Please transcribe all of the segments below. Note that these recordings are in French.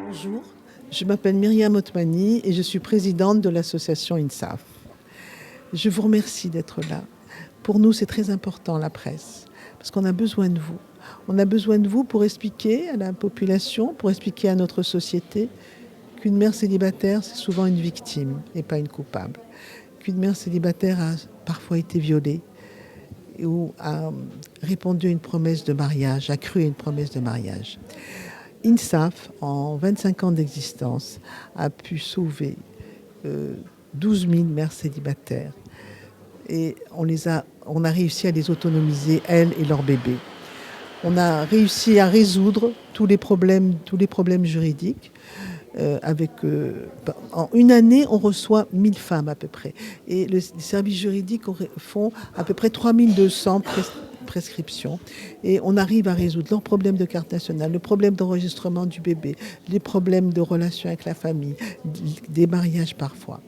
Bonjour, je m'appelle Myriam Otmani et je suis présidente de l'association INSAF. Je vous remercie d'être là. Pour nous, c'est très important, la presse, parce qu'on a besoin de vous. On a besoin de vous pour expliquer à la population, pour expliquer à notre société qu'une mère célibataire, c'est souvent une victime et pas une coupable. Qu'une mère célibataire a parfois été violée ou a répondu à une promesse de mariage, a cru à une promesse de mariage. INSAF, en 25 ans d'existence, a pu sauver 12 000 mères célibataires. Et on a réussi à les autonomiser, elles et leurs bébés. On a réussi à résoudre tous les problèmes juridiques. En une année, on reçoit 1000 femmes à peu près. Et les services juridiques font à peu près 3200 prescriptions. Et on arrive à résoudre leurs problèmes de carte nationale, le problème d'enregistrement du bébé, les problèmes de relations avec la famille, des mariages parfois.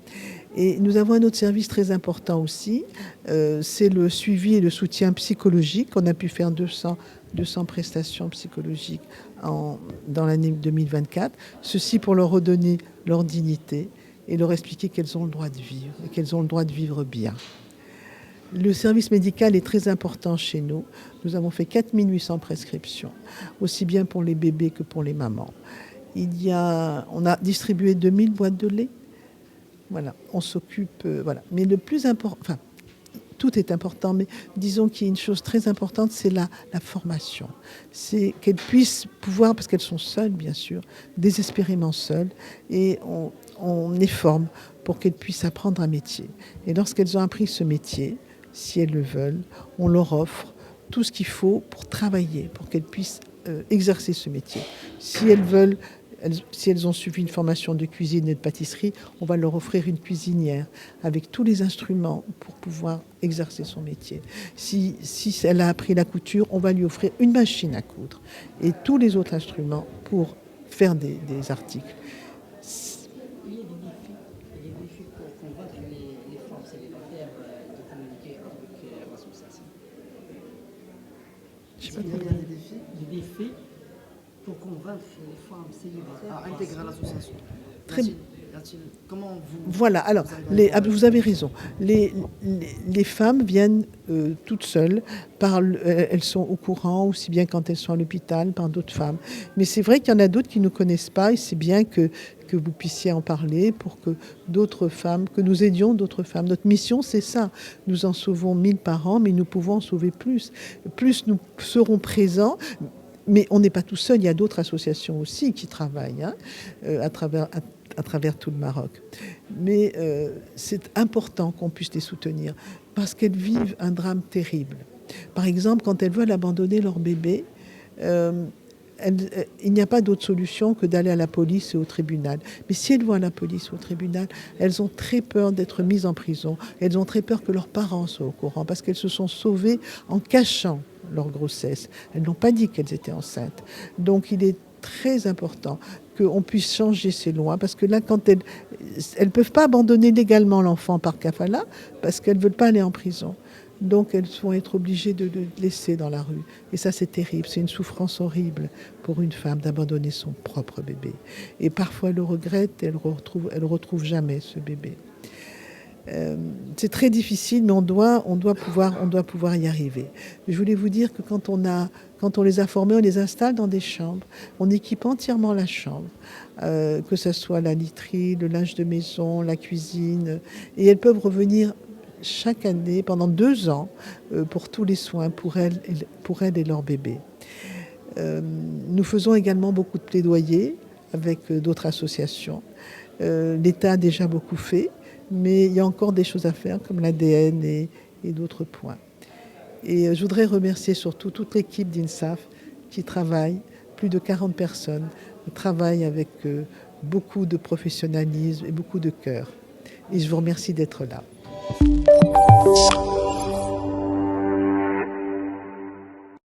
Et nous avons un autre service très important aussi, c'est le suivi et le soutien psychologique. On a pu faire 200 prestations psychologiques dans l'année 2024. Ceci pour leur redonner leur dignité et leur expliquer qu'elles ont le droit de vivre et qu'elles ont le droit de vivre bien. Le service médical est très important chez nous. Nous avons fait 4800 prescriptions, aussi bien pour les bébés que pour les mamans. On a distribué 2000 boîtes de lait. Voilà, on s'occupe, voilà. Mais le plus important, enfin, tout est important, mais disons qu'il y a une chose très importante, c'est la formation. C'est qu'elles puissent pouvoir, parce qu'elles sont seules, bien sûr, désespérément seules, et on les forme pour qu'elles puissent apprendre un métier. Et lorsqu'elles ont appris ce métier, si elles le veulent, on leur offre tout ce qu'il faut pour travailler, pour qu'elles puissent exercer ce métier. Si elles ont suivi une formation de cuisine et de pâtisserie, on va leur offrir une cuisinière avec tous les instruments pour pouvoir exercer son métier. Si elle a appris la couture, on va lui offrir une machine à coudre et tous les autres instruments pour faire des articles. Il y a des défis pour convaincre les femmes célibataires de communiquer avec l'association. Des défis pour convaincre les femmes célibataires à intégrer l'association. Comment vous... Voilà, alors, vous avez raison. Les femmes viennent toutes seules, elles sont au courant, aussi bien quand elles sont à l'hôpital, par d'autres femmes. Mais c'est vrai qu'il y en a d'autres qui ne connaissent pas, et c'est bien que vous puissiez en parler pour que d'autres femmes, que nous aidions d'autres femmes. Notre mission, c'est ça. Nous en sauvons 1000 par an, mais nous pouvons en sauver plus. Plus nous serons présents. Mais on n'est pas tout seul, il y a d'autres associations aussi qui travaillent à travers tout le Maroc. Mais c'est important qu'on puisse les soutenir parce qu'elles vivent un drame terrible. Par exemple, quand elles veulent abandonner leur bébé, il n'y a pas d'autre solution que d'aller à la police et au tribunal. Mais si elles vont à la police ou au tribunal, elles ont très peur d'être mises en prison. Elles ont très peur que leurs parents soient au courant parce qu'elles se sont sauvées en cachant leur grossesse. Elles n'ont pas dit qu'elles étaient enceintes. Donc il est très important qu'on puisse changer ces lois parce que là, quand elles ne peuvent pas abandonner légalement l'enfant par kafala parce qu'elles ne veulent pas aller en prison. Donc elles vont être obligées de le laisser dans la rue. Et ça, c'est terrible. C'est une souffrance horrible pour une femme d'abandonner son propre bébé. Et parfois, elle le regrette et elle retrouve jamais ce bébé. C'est très difficile, mais on doit pouvoir y arriver. Je voulais vous dire que quand on les a formés, on les installe dans des chambres, on équipe entièrement la chambre, que ce soit la literie, le linge de maison, la cuisine, et elles peuvent revenir chaque année pendant 2 ans pour tous les soins pour elles et leur bébé. Nous faisons également beaucoup de plaidoyer avec d'autres associations. L'État a déjà beaucoup fait. Mais il y a encore des choses à faire, comme l'ADN et d'autres points. Et je voudrais remercier surtout toute l'équipe d'INSAF qui travaille, plus de 40 personnes, travaillent avec beaucoup de professionnalisme et beaucoup de cœur. Et je vous remercie d'être là.